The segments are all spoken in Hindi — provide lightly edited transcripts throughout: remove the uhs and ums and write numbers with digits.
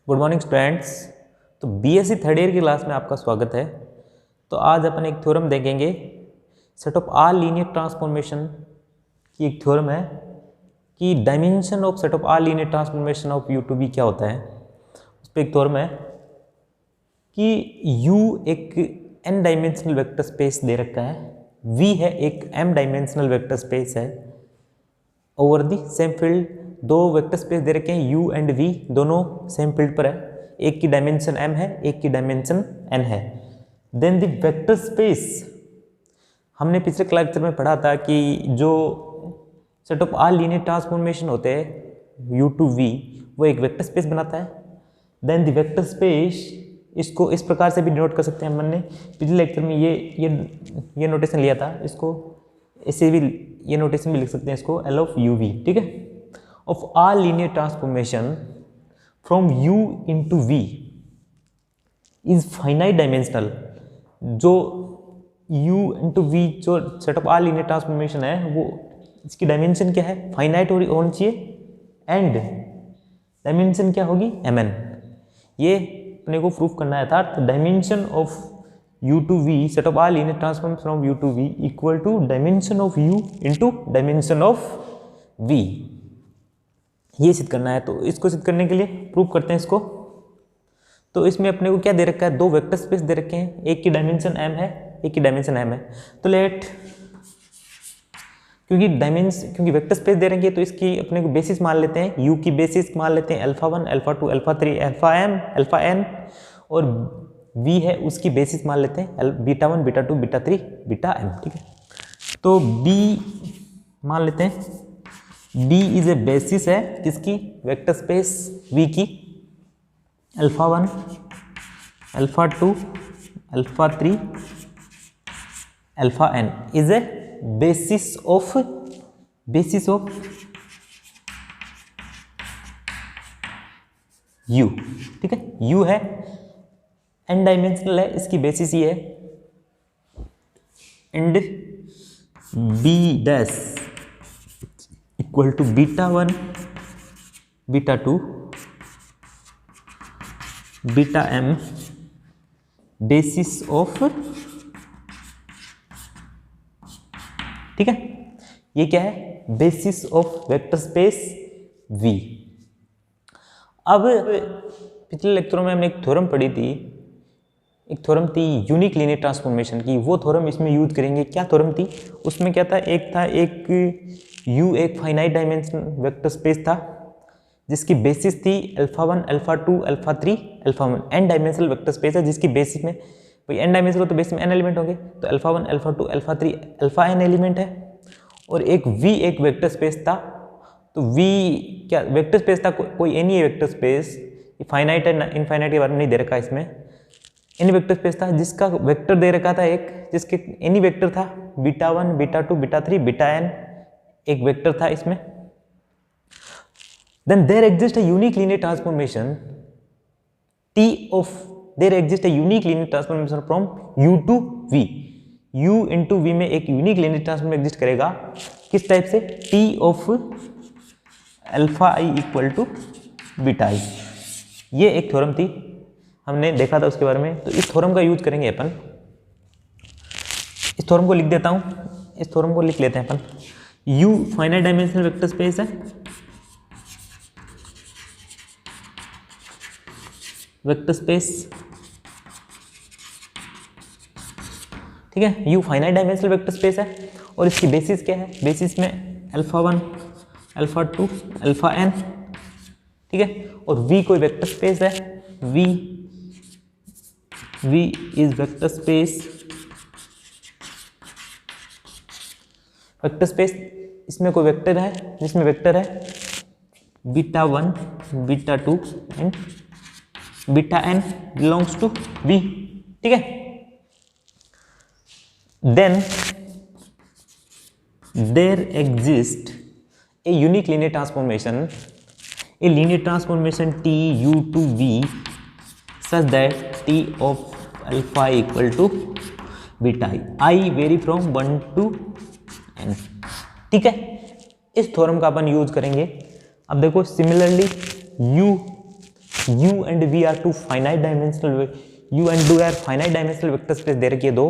Good morning students. तो बीएससी थर्ड ईयर की क्लास में आपका स्वागत है। तो आज अपन एक थ्योरम देखेंगे। Set of are linear transformation की एक थ्योरम है कि dimension of set of are linear transformation of U to B क्या होता है। उस पर एक थ्योरम है कि यू एक n डायमेंशनल वेक्टर स्पेस दे रखा है, v है एक m डायमेंशनल वेक्टर स्पेस है ओवर दी सेम फील्ड। दो वेक्टर स्पेस दे रखे हैं u एंड v, दोनों सेम फील्ड पर है। एक की डायमेंशन m है, एक की डायमेंशन n है। देन द वेक्टर स्पेस, हमने पिछले लेक्चर में पढ़ा था कि जो set of are linear transformation होते हैं u टू v, वो एक वेक्टर स्पेस बनाता है। देन द वेक्टर स्पेस, इसको इस प्रकार से भी डिनोट कर सकते हैं। हमने पिछले लेक्चर में ये नोटेशन लिया था, इसको ऐसे भी ये नोटेशन भी लिख सकते हैं, इसको L ऑफ यू वी, ठीक है, of are linear transformation from u into v is finite dimensional. जो u इंटू v जो set of are linear transformation है, वो इसकी डायमेंशन क्या है, फाइनाइट होनी चाहिए, एंड डायमेंशन क्या होगी, mn। ये अपने को प्रूफ करना है था। तो dimension of u to v, set of are linear transform from u to v equal to dimension of u into dimension of v, ये सिद्ध करना है। तो इसको सिद्ध करने के लिए प्रूफ करते हैं इसको। तो इसमें अपने को क्या दे रखा है, दो वेक्टर स्पेस दे रखे हैं, एक की डायमेंशन m है, एक की डायमेंशन m है। तो लेट, क्योंकि वेक्टर स्पेस दे रखे हैं तो इसकी अपने को बेसिस मान लेते हैं, u की बेसिस मान लेते हैं alpha 1, alpha 2, alpha 3, alpha m, alpha n, और v है उसकी बेसिस मान लेते हैं beta 1, beta 2, beta 3, beta m, ठीक है। तो b मान लेते हैं, b इज ए बेसिस है किसकी, वेक्टर स्पेस v की। Alpha 1, alpha 2, alpha 3, alpha n is a basis of u, ठीक है। u है n डायमेंशनल है, इसकी बेसिस ये है, and b dash equal to beta 1, beta 2, beta m basis of, ठीक है। ये क्या है, basis of vector space v। अब पिछले लेक्चरों में हमने एक थ्योरम पढ़ी थी, एक थ्योरम थी यूनिक लीनियर ट्रांसफॉर्मेशन की, वो थ्योरम इसमें यूज करेंगे। क्या थ्योरम थी, उसमें क्या था, एक u एक फाइनाइट डायमेंशन वेक्टर स्पेस था जिसकी बेसिस थी alpha 1, alpha 2, alpha 3, alpha 1, n dimensional vector space है जिसकी बेसिस में, भाई n डायमेंशनल हो तो बेसिस में n एलिमेंट होंगे, तो alpha 1, alpha 2, alpha 3, alpha n element है। और एक v एक वेक्टर स्पेस था। तो v क्या वेक्टर स्पेस था, कोई एनी वेक्टर स्पेस, फाइनाइट है इनफाइनाइट के बारे में नहीं दे रखा इसमें। एनी वेक्टर स्पेस था जिसका वेक्टर दे रखा था एक, जिसके एनी वेक्टर था beta 1, beta 2, beta 3, beta n, एक वेक्टर था इसमें। Then there exist a unique linear transformation t of, there exist a unique linear transformation from u to v। u into v में एक यूनिक लीनियर ट्रांसफॉर्मेशन एग्जिस्ट करेगा, किस टाइप से, t of alpha i equal to beta i। ये एक थ्योरम थी, हमने देखा था उसके बारे में। तो इस थ्योरम का यूज करेंगे अपन। इस थ्योरम को लिख देता हूं, इस थ्योरम को लिख लेते हैं अपन। u finite dimensional vector space है, वेक्टर स्पेस, ठीक है। u finite dimensional vector space है और इसकी बेसिस क्या है, बेसिस में अल्फा 1, अल्फा 2, अल्फा n, ठीक है। और v कोई वेक्टर स्पेस है, v is vector space, vector space, इसमें कोई वेक्टर है जिसमें वेक्टर है beta 1, beta 2 and beta n belongs to v, ठीक है। Then there exist a unique linear transformation, a linear transformation t u to v such that t of alpha equal to beta i vary from 1 to n, ठीक है। इस थ्योरम का अपन यूज करेंगे। अब देखो similarly u U and V are two finite dimensional U and V are finite dimensional vector space दे रखी है दो,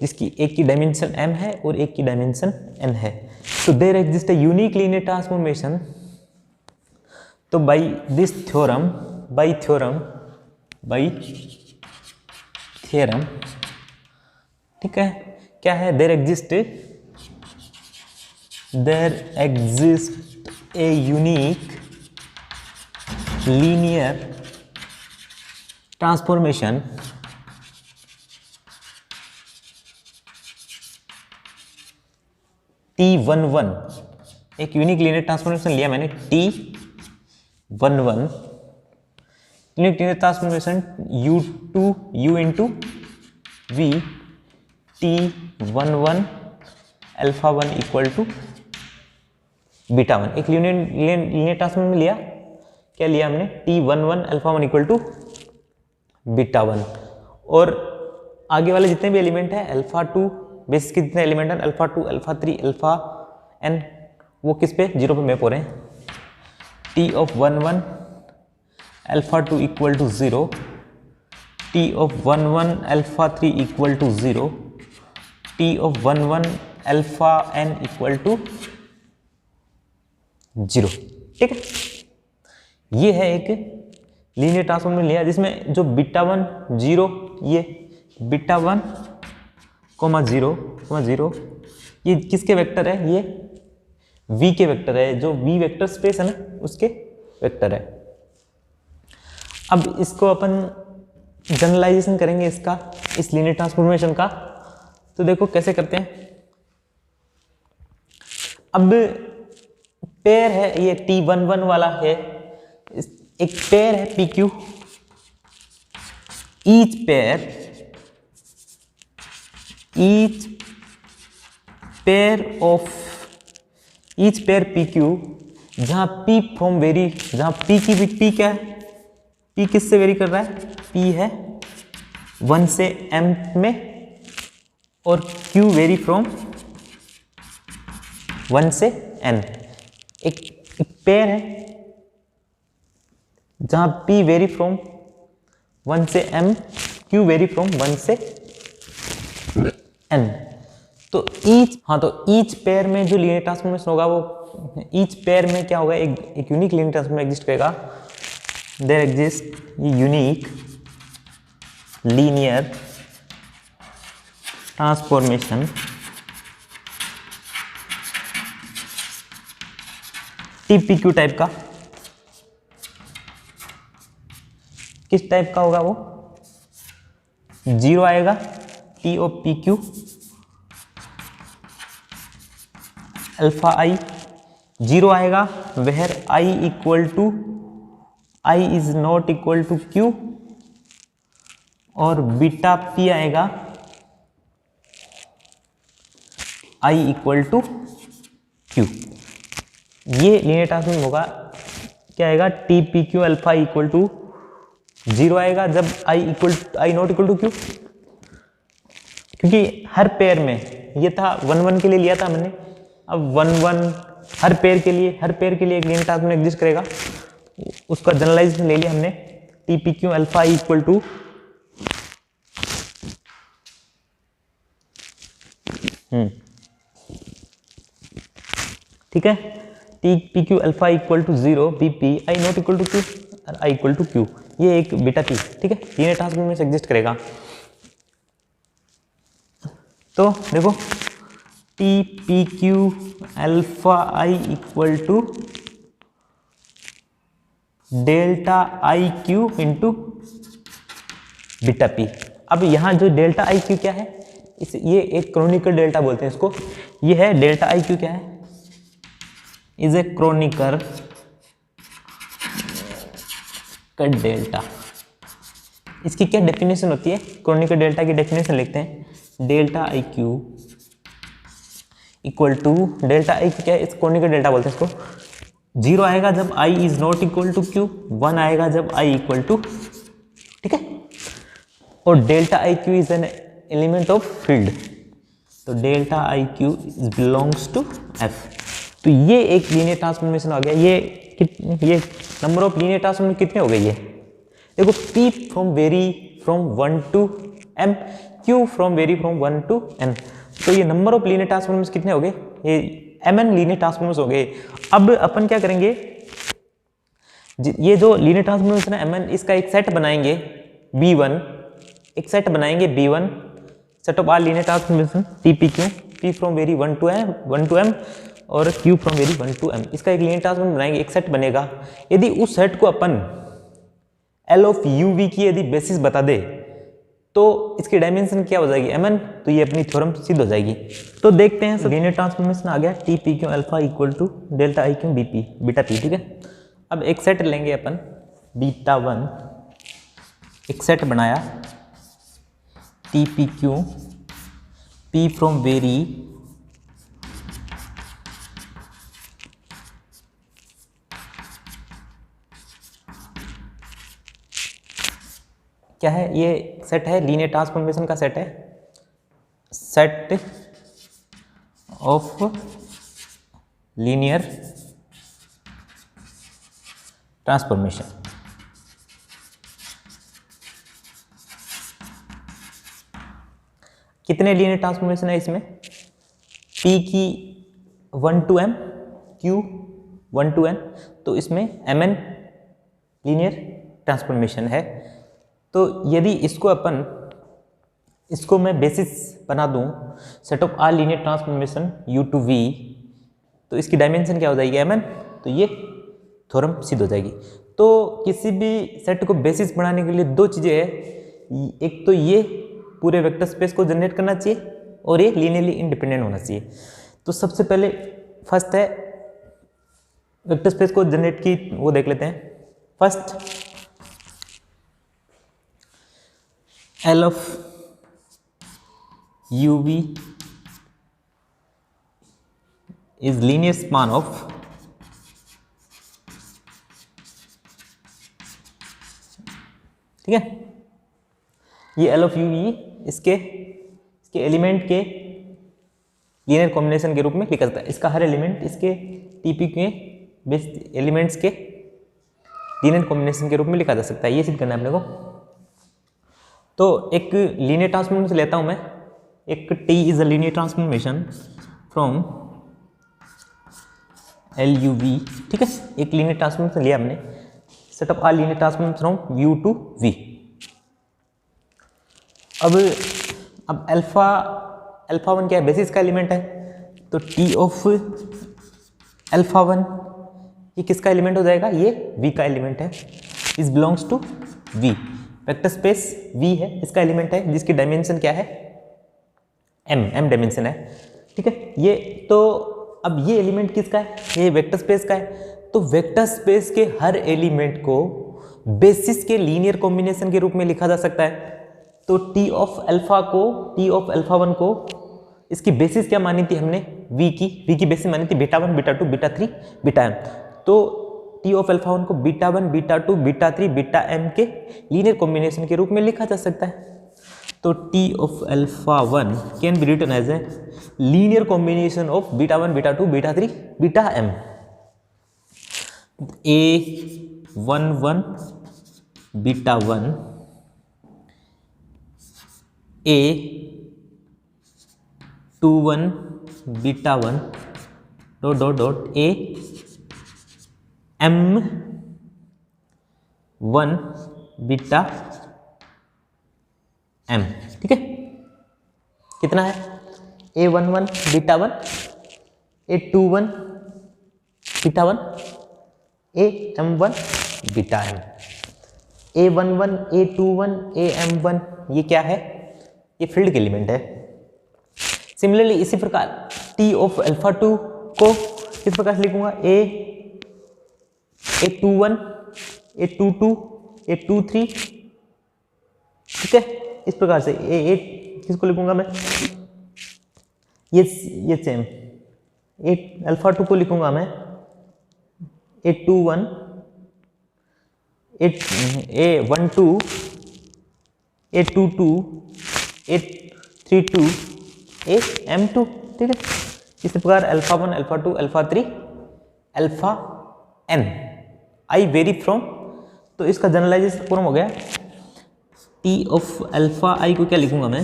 जिसकी एक की डायमेंशन m है और एक की डायमेंशन n है। तो there exist a unique linear transformation. तो by this theorem, by theorem, ठीक है, क्या है, there exist a unique linear transformation T11, एक यूनिक लीनियर ट्रांसफॉर्मेशन लिया मैंने T11, unique linear transformation U into V T11 alpha 1 equal to beta 1। एक लीनियर ट्रांसफॉर्मेशन लिया, क्या लिया हमने, T11 alpha 1 equal to beta 1। और आगे वाले जितने भी एलिमेंट है अल्फा 2, बेसिस के जितने एलिमेंट है अल्फा 2 अल्फा 3 अल्फा n, वो किस पे, 0 पे मैप हो रहे हैं। T11 alpha 2 equal to 0, T11 alpha 3 equal to 0, T11 alpha n equal to 0। ठीक है, ये है एक लीनियर ट्रांसफॉर्मेशन लिया जिसमें जो बीटा 1 0, ये बीटा 1 0 ये किसके वेक्टर है, ये v के वेक्टर है, जो v वेक्टर स्पेस है ना उसके वेक्टर है। अब इसको अपन जनरलाइजेशन करेंगे इसका, इस लीनियर ट्रांसफॉर्मेशन का। तो देखो कैसे करते हैं। अब पेयर है ये T11 वाला है, एक पेयर है PQ, ईच पेयर PQ, जहां P फ्रॉम वेरी, जहां P की P क्या है, P किससे वेरी कर रहा है, P है 1 से m में, और Q वेरी फ्रॉम 1 से n। एक पेयर है जहां P वेरी फ्रॉम 1 से m, Q वेरी फ्रॉम 1 से n। तो ईच पेयर में जो लीनियर ट्रांसफॉर्मेशन होगा वो ईच पेयर में क्या होगा, एक यूनिक लीनियर ट्रांसफॉर्मेशन एग्जिस्ट करेगा। There exist unique linear transformation TPQ type का। किस टाइप का होगा वो, 0 आएगा T of PQ alpha i 0 आएगा, where i is not equal to Q, और बीटा P आएगा i इक्वल टू Q। ये लीनियर ट्रांसफॉर्मेशन होगा, क्या आएगा, TPQ अल्फा इक्वल टू 0 आएगा जब i not equal to Q, क्योंकि हर पेयर में ये था 1 1 के लिए लिया था मैंने। अब 1 1 हर पेयर के लिए एक लीनियर ट्रांसफॉर्मेशन एग्जिस्ट करेगा, उसका जनरलाइज ले लिया हमने, TPQ अल्फा इक्वल टू ठीक है, TPQ alpha equal to 0, BP i not equal to Q और i इक्वल टू Q, ये एक बीटा P, ठीक है, लीनियर ट्रांसफॉर्मेशन एग्जिस्ट करेगा। तो देखो TPQ alpha i equal to delta IQ into beta P। अब यहाँ जो डेल्टा IQ क्या है, ये एक क्रोनिकल डेल्टा बोलते हैं इसको, ये है डेल्टा IQ क्या है, इज ए क्रोनिकल डेल्टा। इसकी क्या डेफिनेशन होती है, क्रोनिकल डेल्टा की डेफिनेशन लिखते हैं, delta IQ equal to, delta IQ क्या है, इस क्रोनिकल डेल्टा बोलते हैं इसको। 0 आएगा जब i is not equal to Q, 1 आएगा जब i इक्वल टू, ठीक है, और delta IQ is an element of field, तो delta IQ belongs to F। तो ये एक लीनियर ट्रांसफॉर्मेशन आ गया। ये नंबर ऑफ लीनियर ट्रांसफॉर्मेशन कितने हो गए, ये देखो P from very from 1 to m, Q from very from 1 to n। तो ये नंबर ऑफ लीनियर ट्रांसफॉर्मेशंस कितने हो गए, ये mn लीनियर ट्रांसफॉर्मेशंस हो गए। अब अपन क्या करेंगे, ये जो लीनियर ट्रांसफॉर्मेशन है mn, इसका एक सेट बनाएंगे B1, एक सेट बनाएंगे B1, set of all linear transformation TPQ, P from very 1 to m और Q from very 1 to m, इसका एक लीनियर ट्रांसफॉर्मेशन बनाएंगे, एक सेट बनेगा। यदि उस सेट को अपन L ऑफ UV की यदि बेसिस बता दे तो इसकी डायमेंशन क्या हो जाएगी, mn, तो ये अपनी थ्योरम सिद्ध हो जाएगी। तो देखते हैं, लीनियर ट्रांसफॉर्मेशन आ गया TPQ alpha equal to delta IQ BP beta P, ठीक है। अब एक सेट लेंगे अपन β1, एक सेट बनाया TPQ P फ्रॉम वेरी क्या है, ये सेट है लीनियर ट्रांसफॉर्मेशन का सेट है, सेट ऑफ लीनियर ट्रांसफॉर्मेशन। कितने लीनियर ट्रांसफॉर्मेशन है इसमें, P की 1 to m, Q 1 to n, तो इसमें mn लीनियर ट्रांसफॉर्मेशन है। तो यदि इसको मैं बेसिस बना दूं set of all linear transformation U to V, तो इसकी डायमेंशन क्या हो जाएगी, mn, तो ये थ्योरम सिद्ध हो जाएगी। तो किसी भी सेट को बेसिस बनाने के लिए दो चीज़ें हैं, एक तो ये पूरे वेक्टर स्पेस को जनरेट करना चाहिए और ये लीनियरली इंडिपेंडेंट होना चाहिए। तो सबसे पहले फर्स्ट है वेक्टर स्पेस को जनरेट की, वो देख लेते हैं। First L of UV is linear span of ठीक है, ये L ऑफ UV इसके एलिमेंट के लीनियर कॉम्बिनेशन के रूप में लिखा जाता है। इसका हर एलिमेंट इसके TPQ के बेस एलिमेंट्स के लीनियर कॉम्बिनेशन के रूप में लिखा जा सकता है, ये सिद्ध करना है अपने को। तो एक लीनियर ट्रांसफॉर्मेशन लेता हूं मैं, एक T is a linear transformation from LUV, ठीक है, एक लीनियर ट्रांसफॉर्मेशन लिया हमने, set of all linear transformation from U to V। अब अल्फा 1 क्या है, बेसिस का एलिमेंट है, तो T ऑफ अल्फा 1 ये किसका एलिमेंट हो जाएगा, ये V का एलिमेंट है, is belongs to V, vector space V है, इसका एलिमेंट है जिसकी डायमेंशन क्या है, m डायमेंशन है, ठीक है। ये तो अब ये एलिमेंट किसका है, ये वेक्टर स्पेस का है। तो वेक्टर स्पेस के हर एलिमेंट को बेसिस के लीनियर कॉम्बिनेशन के रूप में लिखा जा सकता है। तो T ऑफ अल्फा 1 को इसकी बेसिस क्या मानी थी हमने, V की बेसिस मानी थी β1 β2 β3 βm। तो T ऑफ अल्फा 1 को β1 β2 β3 βm के लीनियर कॉम्बिनेशन के रूप में लिखा जा सकता है। तो T of alpha 1 can be written as a linear combination of β1 β2 β3 βm। A11 β1 A21 β1 dot AM1 beta M, ठीक है। कितना है, A11 β1 A21 β1 AM1 βm। A11 A21 AM1 ये क्या है, ये फील्ड के एलिमेंट है। सिमिलरली इसी प्रकार T ऑफ अल्फा 2 को किस प्रकार से लिखूंगा, A21 A22 A23, ठीक है। इस प्रकार से किसको लिखूंगा मैं, ये सेम अल्फा 2 को लिखूंगा मैं A21 A12 A22 A32 AM2, ठीक है। इसी प्रकार alpha 1 alpha 2 alpha 3 alpha n, I very from तो इसका जनरलाइजेशन फॉर्म हो गया टी ऑफ अल्फा आई को क्या लिखूंगा मैं,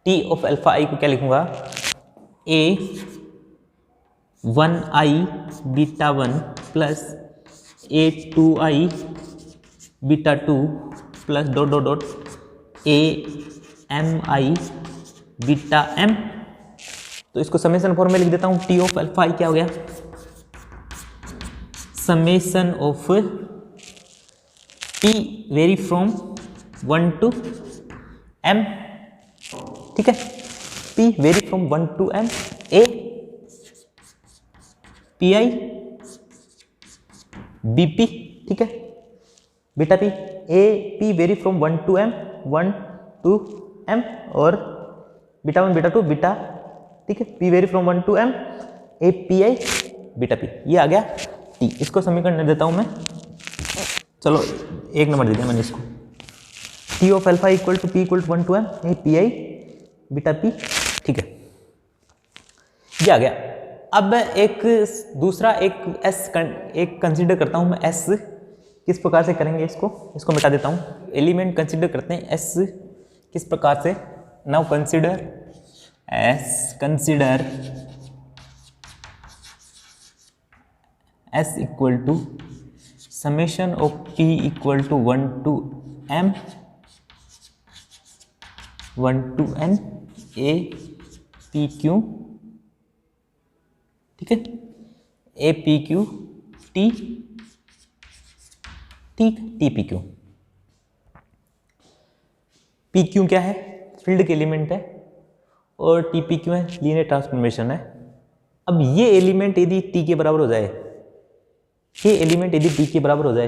टी ऑफ अल्फा आई को क्या लिखूंगा, A 1i beta 1 plus A 2i beta 2 plus dot dot dot A M I beta एम। तो इसको समेशन फॉर्म में लिख देता हूँ, टी ऑफ अल्फा आई क्या हो गया, summation of P vary from 1 to m, ठीक है, P vary from 1 to m A P I B P, ठीक है, beta P A P vary from 1 to m 1 to m और बीटा 1 बीटा 2 बीटा, ठीक है, P vary from 1 to m A P I beta P, ये आ गया टी। इसको समीकरण देता हूं मैं, चलो एक नंबर दे दिया मैंने इसको, T of alpha equal to P equal to 1 to m A P I beta P, ठीक है, ये आ गया। अब एक दूसरा एक एस एक कंसीडर करता हूं मैं, एस किस प्रकार से करेंगे, इसको मिटा देता हूं, एलिमेंट कंसीडर करते हैं एस किस प्रकार से। Now consider S equal to summation of P equal to 1 to m 1 to n A P Q, ठीक है, ए पी क्यू टी, ठीक, T P Q. P Q क्या है, फील्ड के एलिमेंट है, और टी पी क्यू है लीनियर ट्रांसफॉर्मेशन है। अब ये एलिमेंट यदि टी के बराबर हो जाए, ये एलिमेंट यदि टी के बराबर हो जाए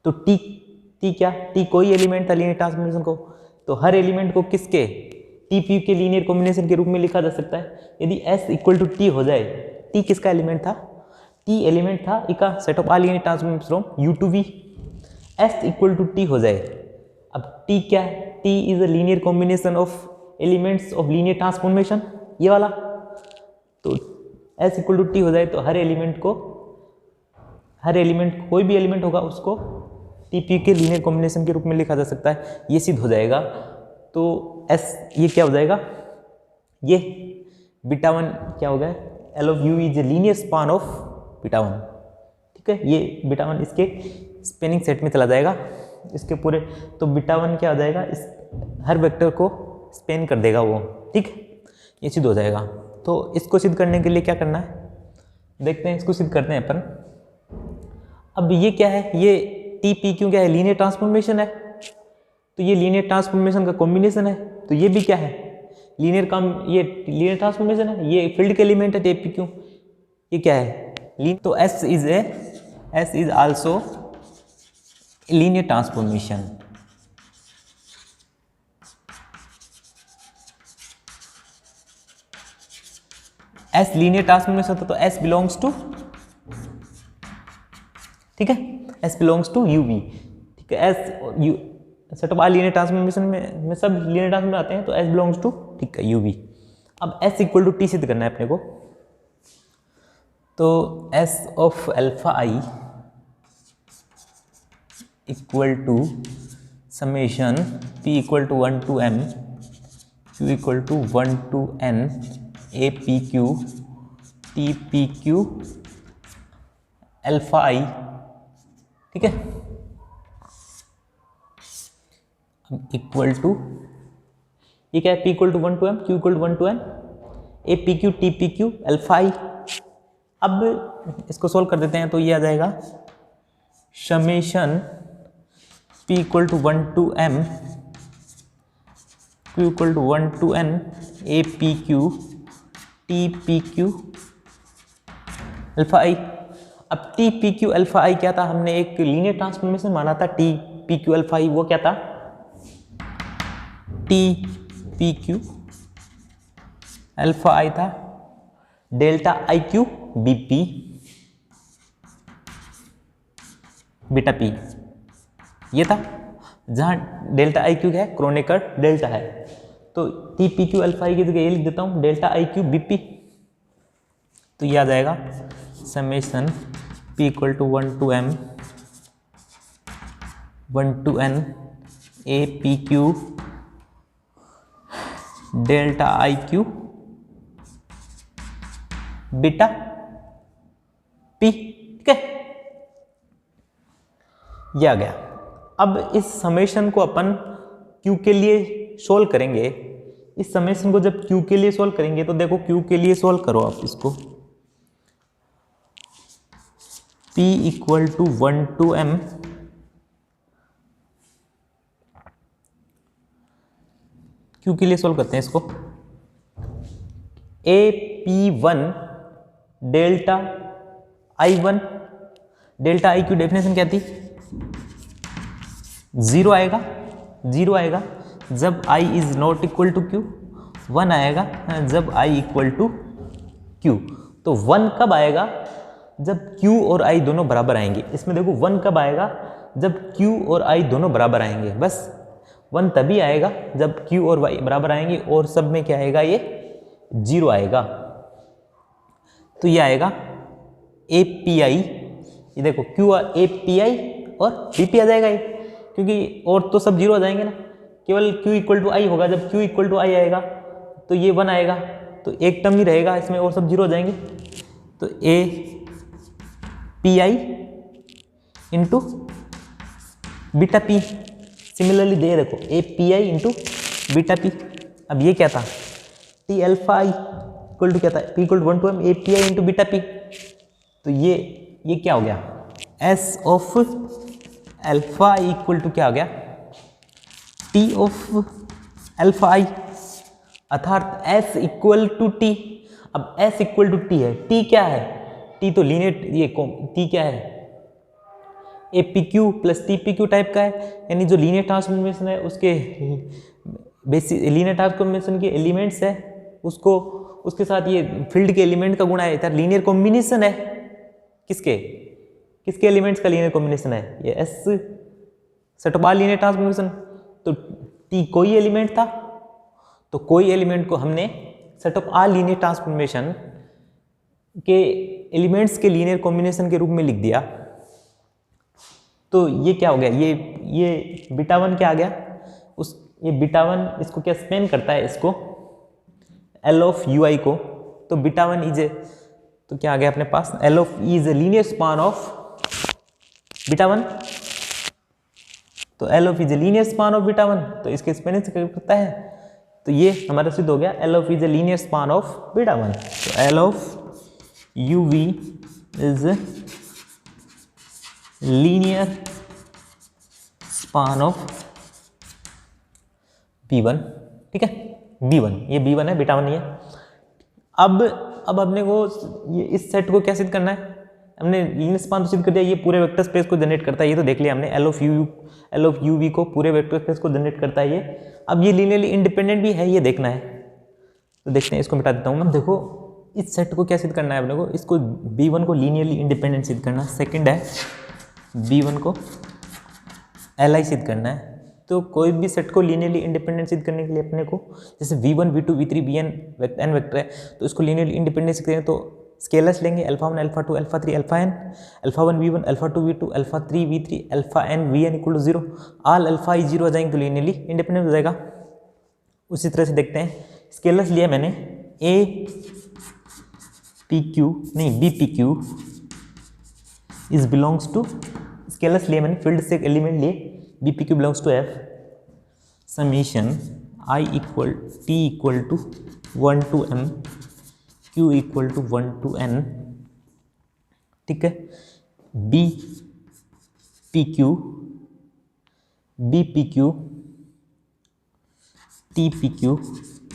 तो टी क्या, टी कोई एलिमेंट था लीनियर ट्रांसफॉर्मेशन को, तो हर एलिमेंट को किसके, टी पी के लीनियर कॉम्बिनेशन के रूप में लिखा जा सकता है। यदि एस इक्वल टू टी हो जाए, टी किसका एलिमेंट था, टी एलिमेंट था इका set of all linear transformation from U to V. S equal to T हो जाए, अब टी क्या है, T is a linear combination of elements of linear transformation, ये वाला। तो एस इक्वल टू टी हो जाए तो हर एलिमेंट कोई भी एलिमेंट होगा उसको टीपी के लीनियर कॉम्बिनेशन के रूप में लिखा जा सकता है, ये सिद्ध हो जाएगा। तो एस ये क्या हो जाएगा, ये बीटा 1 क्या हो गया, L of you is a linear span of beta 1, ठीक है, ये बीटा 1 इसके स्पेनिंग सेट में चला जाएगा इसके पूरे, तो बीटा 1 क्या हो जाएगा, इस हर वेक्टर को स्पेन कर देगा वो, ठीक, ये सिद्ध हो जाएगा। तो इसको सिद्ध करने के लिए क्या करना है, देखते हैं, इसको सिद्ध करते हैं अपन। अब ये क्या है, ये टी पी क्यू क्या है, लीनियर ट्रांसफॉर्मेशन है, तो ये लीनियर ट्रांसफॉर्मेशन का कॉम्बिनेशन है, तो ये भी क्या है, ये लीनियर ट्रांसफॉर्मेशन है, ये फील्ड के एलिमेंट है टी पी क्यू, ये क्या है, तो S is also linear transformation. S linear transformation होता तो एस बिलोंग्स टू, ठीक है, S belongs to U V, ठीक है, S U set of all linear transformation में सब लीनियर ट्रांसफॉर्मेशन आते हैं, तो एस बिलोंग्स टू, ठीक है, यू वी। अब एस इक्वल टू टी सिद्ध करना है अपने को, तो S of alpha i equal to summation p equal to 1 to m Q equal to 1 to n A P Q T P Q alpha i, ठीक है, इक्वल टू, ये क्या है, p equal to 1 to m q equal to 1 to n A P Q T P Q alpha i. अब इसको सोल्व कर देते हैं, तो ये आ जाएगा summation p equal to 1 to m q equal to 1 to n A P Q T P Q alpha i. अब T P Q alpha i क्या था, हमने एक लीनियर ट्रांसफॉर्मेशन माना था, T P Q alpha i वो क्या था, T P Q alpha i था delta I Q B p beta P, ये था, जहां डेल्टा आई क्यू है क्रोनेकर डेल्टा है, तो T P Q alpha I की जगह ये लिख देता हूं delta I Q B P, तो ये आ जाएगा summation p equal to 1 to m 1 to n a p q delta I Q beta P, ठीक है, ये आ गया। अब इस समेशन को अपन क्यू के लिए सोल्व करेंगे। इस समेशन को जब क्यू के लिए सोल्व करेंगे तो देखो क्यू के लिए सोल्व करो आप इसको, p equal to 1 to m Q के लिए सोल्व करते हैं इसको। A P one delta I one, delta I Q definition क्या थी, 0 आएगा, 0 आएगा जब i is not equal to Q, 1 आएगा जब i इक्वल टू क्यू। तो 1 कब आएगा, जब q और i दोनों बराबर आएंगे। इसमें देखो 1 कब आएगा, जब q और i दोनों बराबर आएंगे। बस 1 तभी आएगा जब q और y बराबर आएंगे, और सब में क्या आएगा, ये 0 आएगा। तो ये आएगा ए पी आई, ये देखो q ए पी आई और बी पी आ जाएगा ये, क्योंकि और तो सब 0 आ जाएंगे ना, केवल q इक्वल टू आई होगा। जब q इक्वल टू आई आएगा तो ये 1 आएगा, तो एक टर्म ही रहेगा इसमें और सब 0 हो जाएंगे। तो a P I into beta p, similarly दे देखो a P I into beta p. अब ये क्या था, T alpha i equal to क्या था, p equal to 1 to m A P I into beta p. तो ये क्या हो गया, S of alpha equal to क्या हो गया, टी ऑफ अल्फा आई, अर्थात एस इक्वल टू टी। अब एस इक्वल टू टी है, टी क्या है, टी तो लीनियर, ये टी क्या है, A P Q plus T P Q type का है, यानी जो लीनियर ट्रांसफॉर्मेशन है उसके बेसिक लीनियर ट्रांसफॉर्मेशन के एलिमेंट्स है, उसको उसके साथ ये फील्ड के एलिमेंट का गुणा है, इधर लीनियर कॉम्बिनेशन है। किसके एलिमेंट्स का लीनियर कॉम्बिनेशन है, ये S set of all linear transformation. तो टी कोई एलिमेंट था, तो कोई एलिमेंट को हमने set of all linear transformation के एलिमेंट्स के लीनियर कॉम्बिनेशन के रूप में लिख दिया। तो ये क्या हो गया, ये बीटा वन क्या आ गया, ये बीटा वन इसको क्या स्पेन करता है, इसको एल ऑफ यू आई को। तो बीटा वन इज ए, तो क्या आ गया अपने पास, L of E is a linear span of beta one. तो L of is a linear span of beta one, तो इसके स्पेनिंग से करता है, तो ये हमारा सिद्ध हो गया L of is a linear span of beta one. तो L of U V is linear span of B1, ठीक है, B1, ये B1 है, बीटा वन नहीं है। अब अपने को ये इस सेट को क्या सिद्ध करना है, हमने लीनियर स्पान तो सिद्ध कर दिया, ये पूरे वेक्टर स्पेस को जनरेट करता है, ये तो देख लिया हमने, एल ऑफ यू वी को पूरे वेक्टर स्पेस को जनरेट करता है ये। अब ये लीनियरली इंडिपेंडेंट भी है, ये देखना है, तो देखते हैं, इसको मिटा देता हूँ मैं। देखो इस सेट को क्या सिद्ध करना है अपने को, इसको B1 को लीनियरली इंडिपेंडेंट सिद्ध करना, सेकंड है B1 को Li सिद्ध करना है। तो कोई भी सेट को लीनियरली इंडिपेंडेंट सिद्ध करने के लिए अपने को, जैसे V1 V2 V3 Vn n vector है, तो इसको लीनियरली इंडिपेंडेंट सिद्ध करें तो स्केलर्स लेंगे, alpha 1 alpha 2 alpha 3 alpha n, alpha 1 V1 alpha 2 V2 alpha 3 V3 alpha n Vn equal to 0, all alpha ही 0 आ जाएंगे तो लीनियरली इंडिपेंडेंट हो जाएगा। उसी तरह से देखते हैं, स्केलर्स लिया मैंने ए पी क्यू नहीं B P Q is belongs to, scalars लिए मैंने, फील्ड से एलिमेंट लिए, B P Q belongs to F, summation I equal T equal to 1 to m Q equal to 1 to n, ठीक है, B P Q T P Q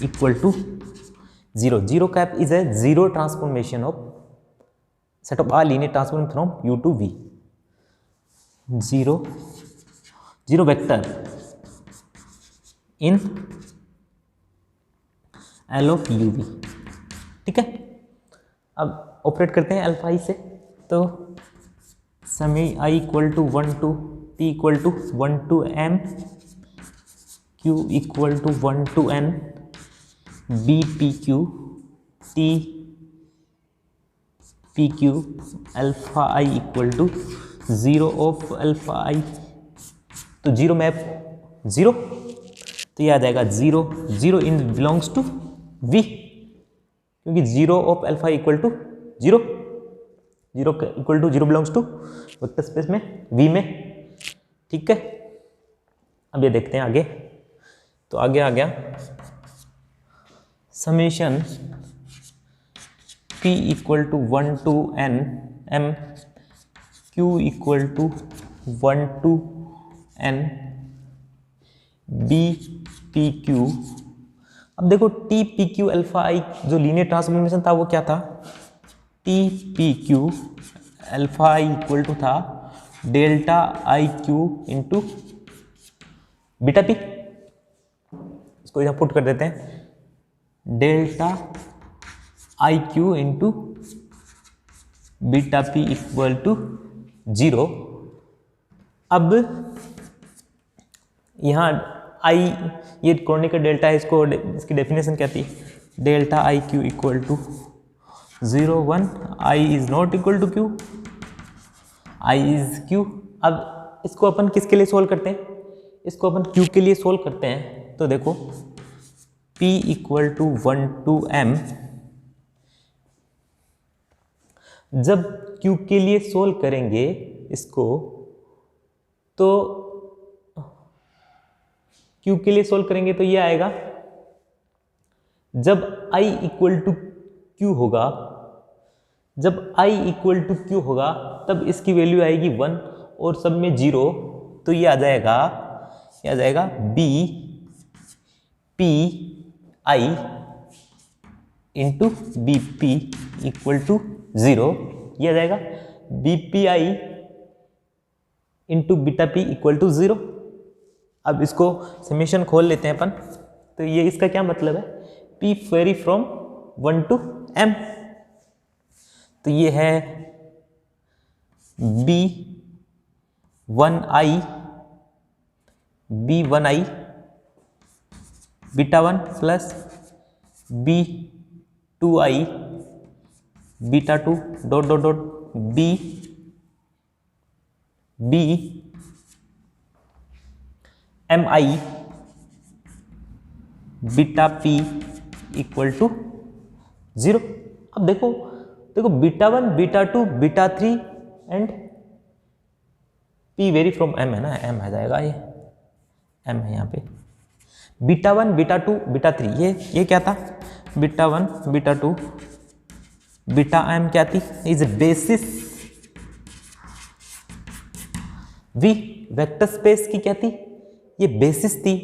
equal to 0, 0 cap is a zero transformation of set of all linear transformation from u to v, 0 vector in L of U V, ठीक है। अब ऑपरेट करते हैं अल्फा ई से, तो समय i equal to 1 to t equal to 1 to m q equal to 1 to n b p q t p q अल्फा i equal to 0 of alpha i तो जीरो मैप जीरो, तो ये आ जाएगा zero zero in belongs to V, क्योंकि zero of alpha equal to zero, zero equal to zero belongs to vector space में वी में। ठीक है, अब ये देखते हैं आगे। तो आगे आ गया summation p equal to 1 to n m q equal to 1 to n b p q। अब देखो T P Q alpha i जो लीनियर ट्रांसफॉर्मेशन था वो क्या था, T P Q alpha i equal to था डेल्टा आई क्यू इंटू बीटा पी। इसको यहाँ पुट कर देते हैं, delta I q into beta P equal to zero. अब यहाँ आई ये क्रोनिकल डेल्टा है, इसको इसकी डेफिनेशन क्या थी, delta I Q equal to 0 1 I is not equal to Q, I is Q. अब इसको अपन किसके लिए सोल्व करते हैं, इसको अपन क्यू के लिए सोल्व करते हैं। तो देखो p equal to 1 to m, जब q के लिए सोल्व करेंगे इसको, तो q के लिए सोल्व करेंगे तो ये आएगा, जब i इक्वल टू q होगा, जब i इक्वल टू q होगा तब इसकी वैल्यू आएगी 1 और सब में 0, तो ये आ जाएगा, ये आ जाएगा b p i into B P equal to 0, ये आ जाएगा B P I into beta P equal to 0। अब इसको समेशन खोल लेते हैं अपन। तो ये इसका क्या मतलब है, p vary from 1 to m, तो ये है b 1 i b 1 i beta 1 plus b 2 i beta 2 dot dot dot b b m i beta p equal to 0। अब देखो देखो beta 1 beta 2 beta 3 and p vary from m है ना, m आ जाएगा, ये m है यहाँ पे। बीटा 1 बीटा 2 बीटा 3, ये क्या था, बीटा 1 बीटा 2 बीटा m क्या थी, is basis v, vector space की क्या थी, ये बेसिस थी।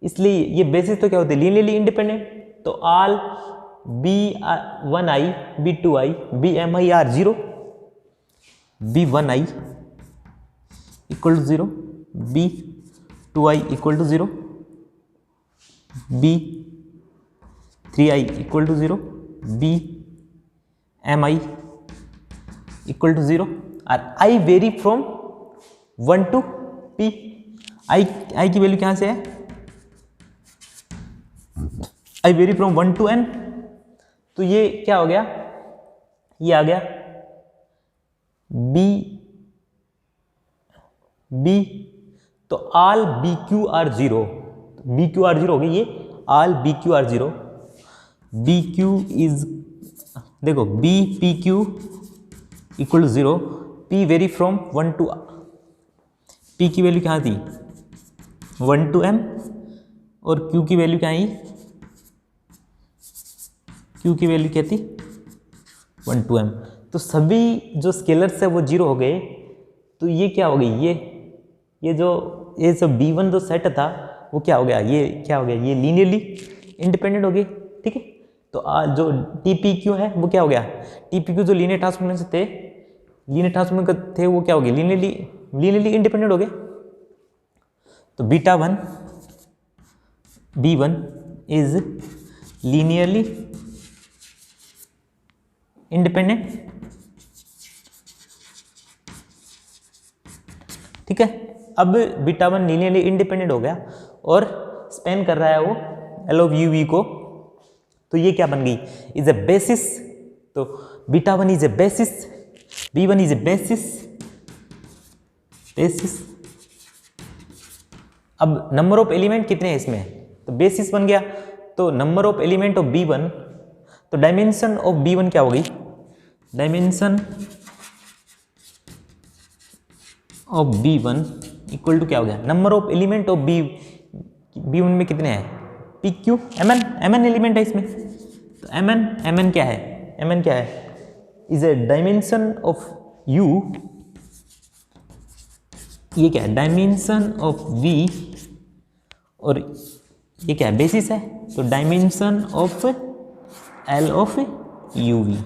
इसलिए ये बेसिस तो क्या होती है, लीनियरली इंडिपेंडेंट। तो all b1i b2i bmi are 0, b1i equal to 0, b2i equal to 0, b3i equal to 0, bmi equal to 0 और i vary from 1 to p। i की वैल्यू कहाँ से है, i vary from 1 to n, तो ये क्या हो गया, ये आ गया b, तो all b q are 0, b q are 0 हो गई, ये all b q are 0, b q is देखो b P Q equal to 0, p vary from 1 to, p की वैल्यू क्या थी 1 टू m और q की वैल्यू क्या आई, q की वैल्यू क्या थी 1 टू m। तो सभी जो स्केलर्स है वो 0 हो गए। तो ये क्या हो गई, ये जो b1 जो सेट था वो क्या हो गया, ये क्या हो गया, ये लीनियरली इंडिपेंडेंट हो गई। ठीक है, तो जो टी पी क्यू है वो क्या हो गया, टी पी क्यू जो लीनियर ट्रांसफॉर्मेशन थे, लीनियर ट्रांसफॉर्मेशन थे वो क्या हो गए, लीनियरली इंडिपेंडेंट हो गए। तो beta 1 b1 is linearly independent. ठीक है, अब बीटा 1 लीनियरली इंडिपेंडेंट हो गया और स्पेन कर रहा है वो एल ऑफ यू वी को। तो ये क्या बन गई, इज ए बेसिस। तो beta 1 is a basis, b1 is a basis अब नंबर ऑफ एलिमेंट कितने हैं इसमें, तो बेसिस बन गया, तो number of element of B1, तो डायमेंशन ऑफ B1 क्या होगी, dimension of B1 equal to क्या हो गया, number of element of B1 में कितने हैं, PQ MN एलिमेंट है इसमें, तो MN क्या है, MN क्या है, is a dimension of U, ये क्या है, डायमेंशन ऑफ V, और ये क्या है, बेसिस है, तो dimension of L of UV,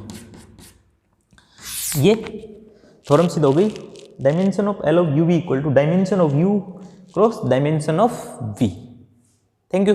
ये थ्योरम सिद्ध हो गई, dimension of L of UV equal to dimension of U cross dimension of V। Thank you.